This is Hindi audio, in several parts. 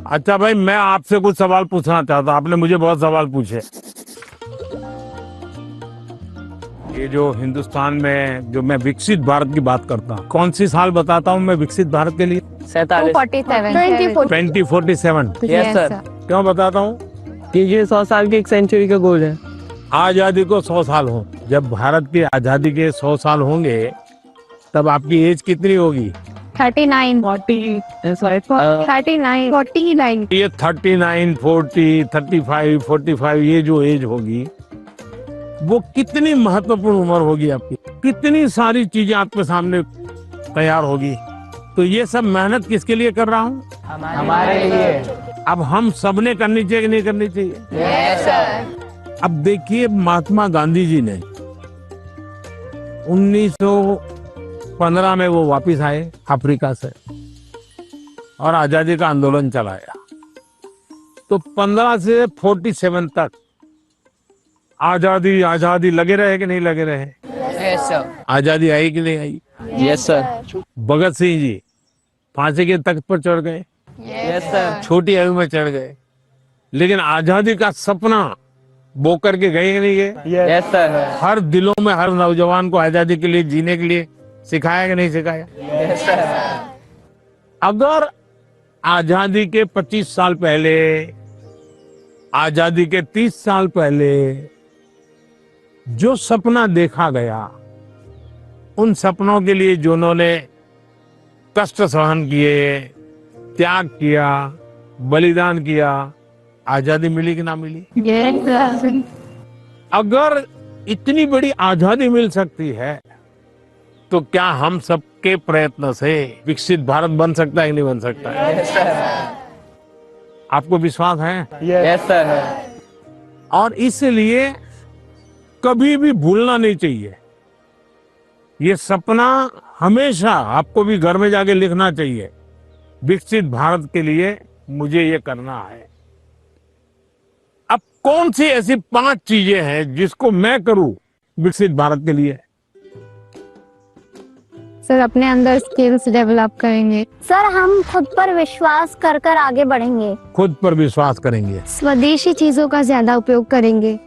अच्छा भाई, मैं आपसे कुछ सवाल पूछना चाहता, आपने मुझे बहुत सवाल पूछे। ये जो हिंदुस्तान में जो मैं विकसित भारत की बात करता हूँ, कौन सी साल बताता हूँ मैं विकसित भारत के लिए? 2047। Yes sir. क्यों बताता हूँ? कि ये 100 साल की एक सेंचुरी का गोल है। आजादी को 100 साल हो, जब भारत की आजादी के 100 साल होंगे तब आपकी एज कितनी होगी? 39, 40 39, 49। ये 39, 40, 35, 45 ये जो एज होगी वो कितनी महत्वपूर्ण उम्र होगी आपकी, कितनी सारी चीजें आपके सामने तैयार होगी। तो ये सब मेहनत किसके लिए कर रहा हूँ? हमारे लिए। अब हम सबने करनी चाहिए कि नहीं करनी चाहिए? Yes sir. अब देखिए, महात्मा गांधी जी ने 1915 में वो वापिस आए अफ्रीका से और आजादी का आंदोलन चलाया। तो 15 से 47 तक आजादी आजादी लगे रहे कि नहीं लगे रहे? Yes sir. आजादी आई कि नहीं आई? Yes sir. भगत सिंह जी फांसी के तख्त पर चढ़ गए, यस सर। छोटी आयु में चढ़ गए, लेकिन आजादी का सपना बो करके गए कि नहीं गए? Yes sir. हर दिलों में हर नौजवान को आजादी के लिए जीने के लिए सिखाया कि नहीं सिखाया? Yes sir. अगर आजादी के 25 साल पहले, आजादी के 30 साल पहले जो सपना देखा गया, उन सपनों के लिए जो उन्होंने कष्ट सहन किए, त्याग किया, बलिदान किया, आजादी मिली कि ना मिली? अगर इतनी बड़ी आजादी मिल सकती है तो क्या हम सबके प्रयत्न से विकसित भारत बन सकता है कि नहीं बन सकता है? Yes sir. आपको विश्वास है? Yes sir. और इसलिए कभी भी भूलना नहीं चाहिए। ये सपना हमेशा आपको भी घर में जाके लिखना चाहिए, विकसित भारत के लिए मुझे ये करना है। अब कौन सी ऐसी 5 चीजें हैं जिसको मैं करूं विकसित भारत के लिए? सर, अपने अंदर स्किल्स डेवलप करेंगे। सर, हम खुद पर विश्वास कर कर आगे बढ़ेंगे। खुद पर विश्वास करेंगे। स्वदेशी चीजों का ज्यादा उपयोग करेंगे।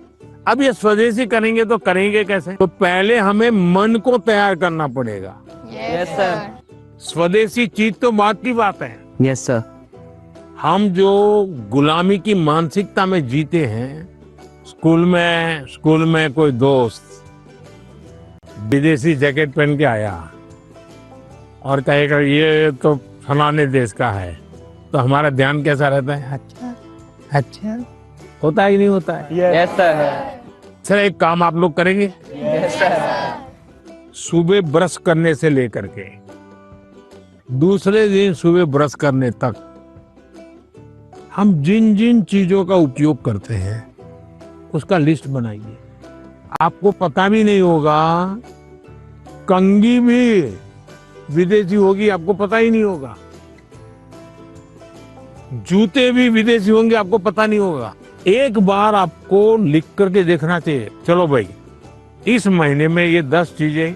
अब ये स्वदेशी करेंगे तो करेंगे कैसे? तो पहले हमें मन को तैयार करना पड़ेगा। Yes sir. स्वदेशी चीज तो बात की बात है। Yes sir. हम जो गुलामी की मानसिकता में जीते हैं, स्कूल में कोई दोस्त विदेशी जैकेट पहन के आया और कहेगा ये तो फलाने देश का है, तो हमारा ध्यान कैसा रहता है? अच्छा अच्छा, होता है कि नहीं होता है? Yes sir. सर, एक काम आप लोग करेंगे? Yes sir. सुबह ब्रश करने से लेकर के दूसरे दिन सुबह ब्रश करने तक हम जिन जिन चीजों का उपयोग करते हैं उसका लिस्ट बनाइए। आपको पता भी नहीं होगा, कंघी भी विदेशी होगी, आपको पता ही नहीं होगा। जूते भी विदेशी होंगे, आपको पता नहीं होगा। एक बार आपको लिख करके देखना चाहिए, चलो भाई इस महीने में ये 10 चीजें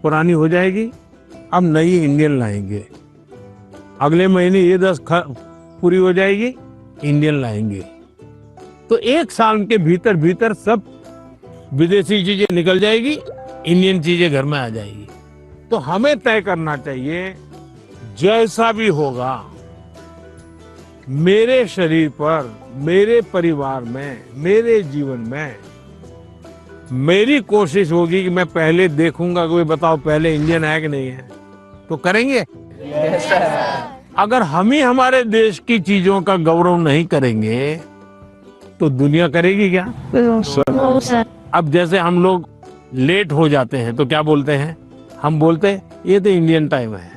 पुरानी हो जाएगी, अब नई इंडियन लाएंगे। अगले महीने ये 10 पूरी हो जाएगी, इंडियन लाएंगे। तो 1 साल के भीतर भीतर सब विदेशी चीजें निकल जाएगी, इंडियन चीजें घर में आ जाएगी। तो हमें तय करना चाहिए, जैसा भी होगा मेरे शरीर पर, मेरे परिवार में, मेरे जीवन में, मेरी कोशिश होगी कि मैं पहले देखूंगा कि बताओ पहले इंडियन है कि नहीं है, तो करेंगे। Yes sir. अगर हम ही हमारे देश की चीजों का गौरव नहीं करेंगे तो दुनिया करेगी क्या? अब जैसे हम लोग लेट हो जाते हैं तो क्या बोलते हैं? हम बोलते हैं ये तो इंडियन टाइम है,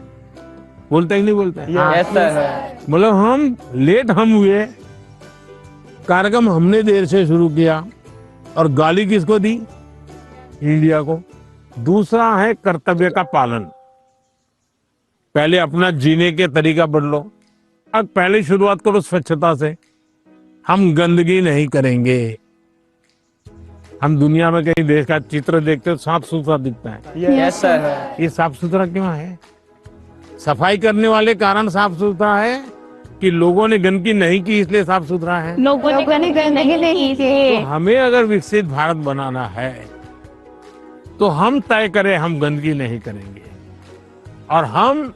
बोलते हैं कि नहीं बोलते हैं? Yes sir. मतलब हम लेट हुए, कार्यक्रम हमने देर से शुरू किया और गाली किसको दी? इंडिया को। दूसरा है कर्तव्य का पालन। पहले अपना जीने के तरीका बदलो। अब पहले शुरुआत करो स्वच्छता से। हम गंदगी नहीं करेंगे। हम दुनिया में कहीं देश का चित्र देखते हो साफ सुथरा दिखता है, यस सर। ये साफ सुथरा क्यों है? सफाई करने वाले कारण साफ सुथरा है कि लोगों ने गंदगी नहीं की इसलिए साफ सुथरा है। लोगों ने गंदगी नहीं की। तो हमें अगर विकसित भारत बनाना है तो हम तय करें हम गंदगी नहीं करेंगे और हम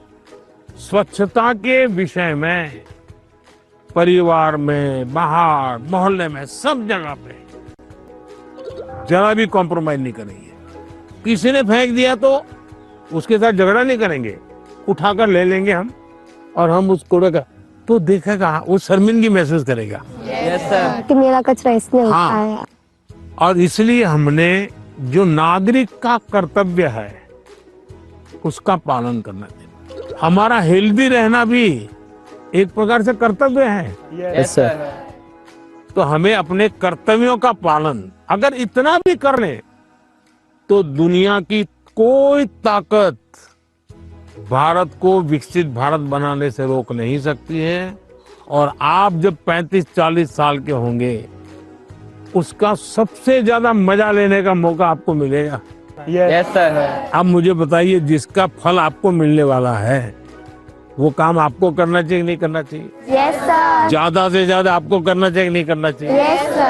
स्वच्छता के विषय में परिवार में, बाहर, मोहल्ले में, सब जगह पे जरा भी कॉम्प्रोमाइज नहीं करेंगे। किसी ने फेंक दिया तो उसके साथ झगड़ा नहीं करेंगे, उठाकर ले लेंगे हम और हम उस कूड़े का तो देखेगा, वो शर्मिंदगी महसूस करेगा। Yes sir. कि मेरा कचरा इसने हाँ। उठाया। और इसलिए हमने जो नागरिक का कर्तव्य है उसका पालन करना चाहिए। हमारा हेल्दी रहना भी एक प्रकार से कर्तव्य है। Yes sir. तो हमें अपने कर्तव्यों का पालन अगर इतना भी कर लें तो दुनिया की कोई ताकत भारत को विकसित भारत बनाने से रोक नहीं सकती है। और आप जब 35-40 साल के होंगे उसका सबसे ज्यादा मजा लेने का मौका आपको मिलेगा। Yes sir. अब मुझे बताइए, जिसका फल आपको मिलने वाला है वो काम आपको करना चाहिए नहीं करना चाहिए? Yes sir. ज्यादा से ज्यादा आपको करना चाहिए नहीं करना चाहिए? Yes sir.